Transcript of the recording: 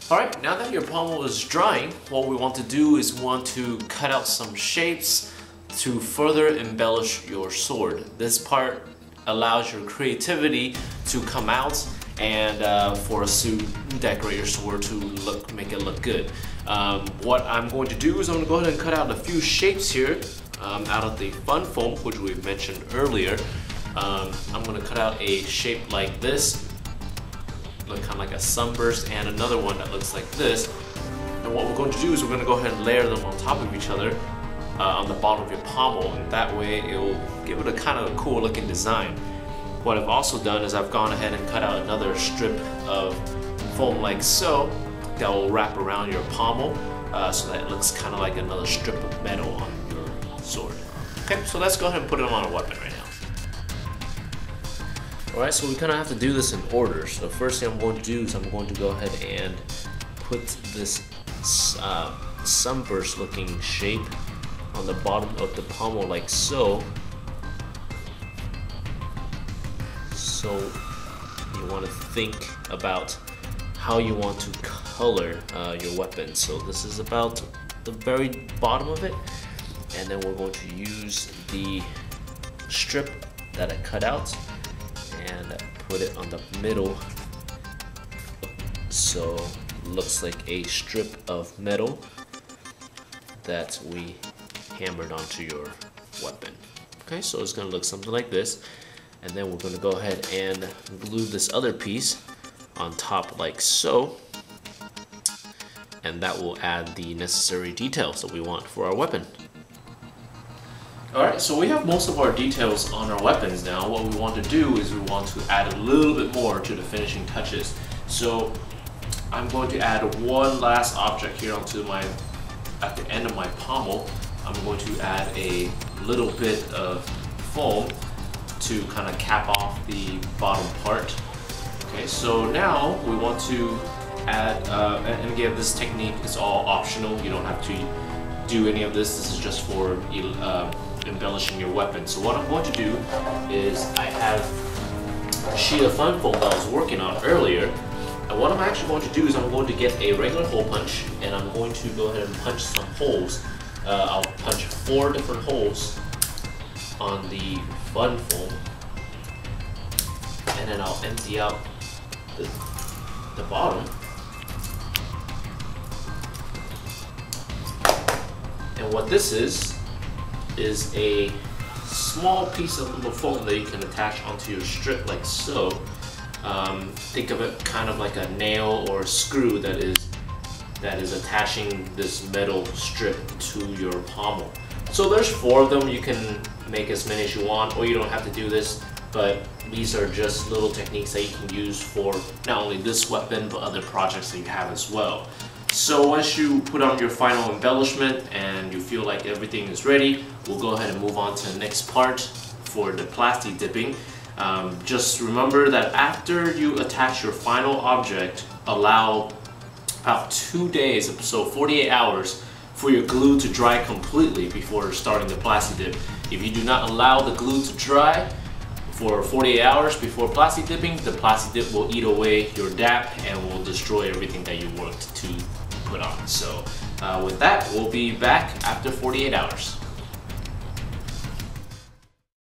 Alright, now that your pommel is drying, what we want to do is we want to cut out some shapes to further embellish your sword. This part allows your creativity to come out and for us to decorate your sword to make it look good. What I'm going to do is I'm going to go ahead and cut out a few shapes here out of the fun foam, which we mentioned earlier. I'm going to cut out a shape like this, look kind of like a sunburst, and another one that looks like this. And what we're going to do is we're going to go ahead and layer them on top of each other on the bottom of your pommel, and that way it will give it a kind of cool looking design. What I've also done is I've gone ahead and cut out another strip of foam like so that will wrap around your pommel so that it looks kind of like another strip of metal on your sword. Okay, so let's go ahead and put it on a weapon right now. Alright, so we kind of have to do this in order. So the first thing I'm going to do is I'm going to go ahead and put this sunburst looking shape on the bottom of the pommel like so. So you want to think about how you want to color your weapon. So this is about the very bottom of it, and then we're going to use the strip that I cut out and put it on the middle, so it looks like a strip of metal that we hammered onto your weapon. Okay, so it's going to look something like this, and then we're going to go ahead and glue this other piece on top like so, and that will add the necessary details that we want for our weapon. Alright, so we have most of our details on our weapons now. What we want to do is we want to add a little bit more to the finishing touches. So I'm going to add one last object here at the end of my pommel. I'm going to add a little bit of foam to kind of cap off the bottom part. Okay, so now we want to add, and again, this technique is all optional. You don't have to do any of this. This is just for embellishing your weapon. So what I'm going to do is I have a sheet of fun foam that I was working on earlier, and what I'm actually going to do is I'm going to get a regular hole punch, and I'm going to go ahead and punch some holes. I'll punch 4 different holes on the fun foam, and then I'll empty out the bottom. And what this is a small piece of little foam that you can attach onto your strip like so. Think of it kind of like a nail or a screw that is attaching this metal strip to your pommel. So there's 4 of them. You can make as many as you want, or you don't have to do this, but these are just little techniques that you can use for not only this weapon but other projects that you have as well. So once you put on your final embellishment and you feel like everything is ready, we'll go ahead and move on to the next part for the Plastidipping. Just remember that after you attach your final object, allow about 2 days, so 48 hours, for your glue to dry completely before starting the Plastidip. If you do not allow the glue to dry for 48 hours before Plastidipping, the Plastidip will eat away your DAP and will destroy everything that you worked to put on. So with that, we'll be back after 48 hours.